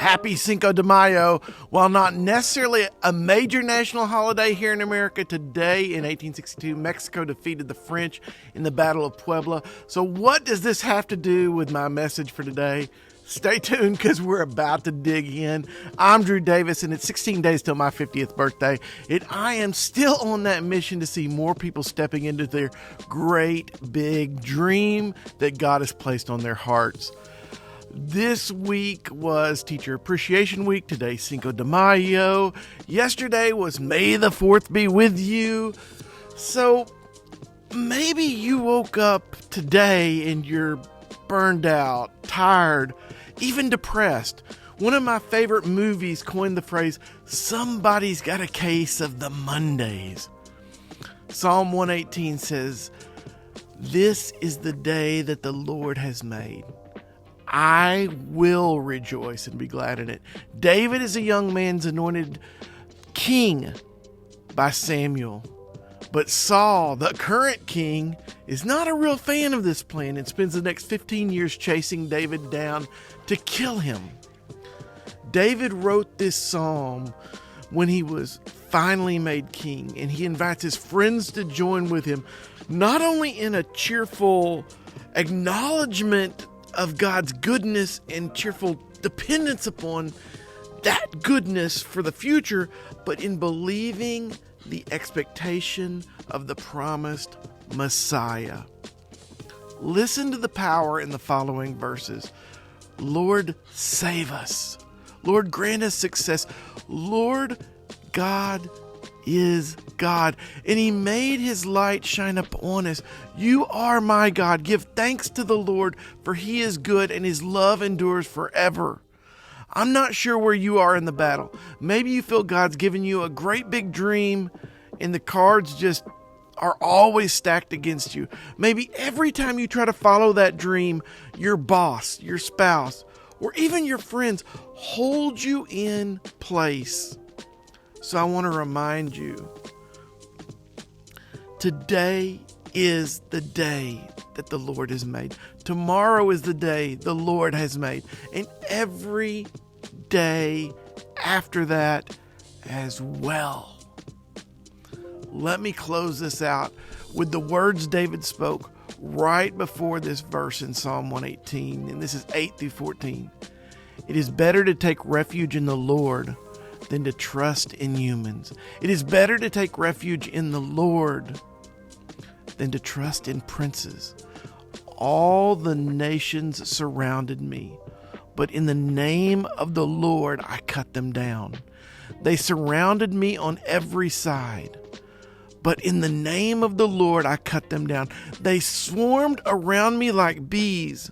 Happy Cinco de Mayo. While not necessarily a major national holiday here in America, today in 1862, Mexico defeated the French in the Battle of Puebla. So what does this have to do with my message for today? Stay tuned because we're about to dig in. I'm Drew Davis, and it's 16 days till my 50th birthday, and I am still on that mission to see more people stepping into their great big dream that God has placed on their hearts. This week was Teacher Appreciation Week. Today, Cinco de Mayo. Yesterday was May the 4th be with you. So maybe you woke up today and you're burned out, tired, even depressed. One of my favorite movies coined the phrase, somebody's got a case of the Mondays. Psalm 118 says, "This is the day that the Lord has made. I will rejoice and be glad in it." David is a young man's anointed king by Samuel. But Saul, the current king, is not a real fan of this plan and spends the next 15 years chasing David down to kill him. David wrote this psalm when he was finally made king, and he invites his friends to join with him, not only in a cheerful acknowledgement of God's goodness and cheerful dependence upon that goodness for the future, but in believing the expectation of the promised Messiah. Listen to the power in the following verses. Lord, save us. Lord, grant us success. Lord, God is God, and he made his light shine upon us. You are my God. Give thanks to the Lord, for he is good and his love endures forever. I'm not sure where you are in the battle. Maybe you feel God's given you a great big dream and the cards just are always stacked against you. Maybe every time you try to follow that dream, your boss, your spouse, or even your friends hold you in place. So I want to remind you, today is the day that the Lord has made. Tomorrow is the day the Lord has made. And every day after that as well. Let me close this out with the words David spoke right before this verse in Psalm 118. And this is 8 through 14. It is better to take refuge in the Lord than to trust in humans. It is better to take refuge in the Lord than to trust in princes. All the nations surrounded me, but in the name of the Lord I cut them down. They surrounded me on every side, but in the name of the Lord I cut them down. They swarmed around me like bees,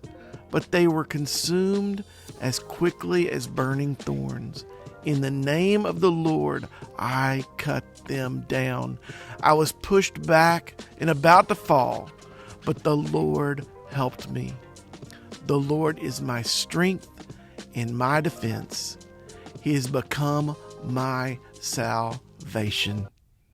but they were consumed as quickly as burning thorns. In the name of the Lord, I cut them down. I was pushed back and about to fall, but the Lord helped me. The Lord is my strength and my defense. He has become my salvation.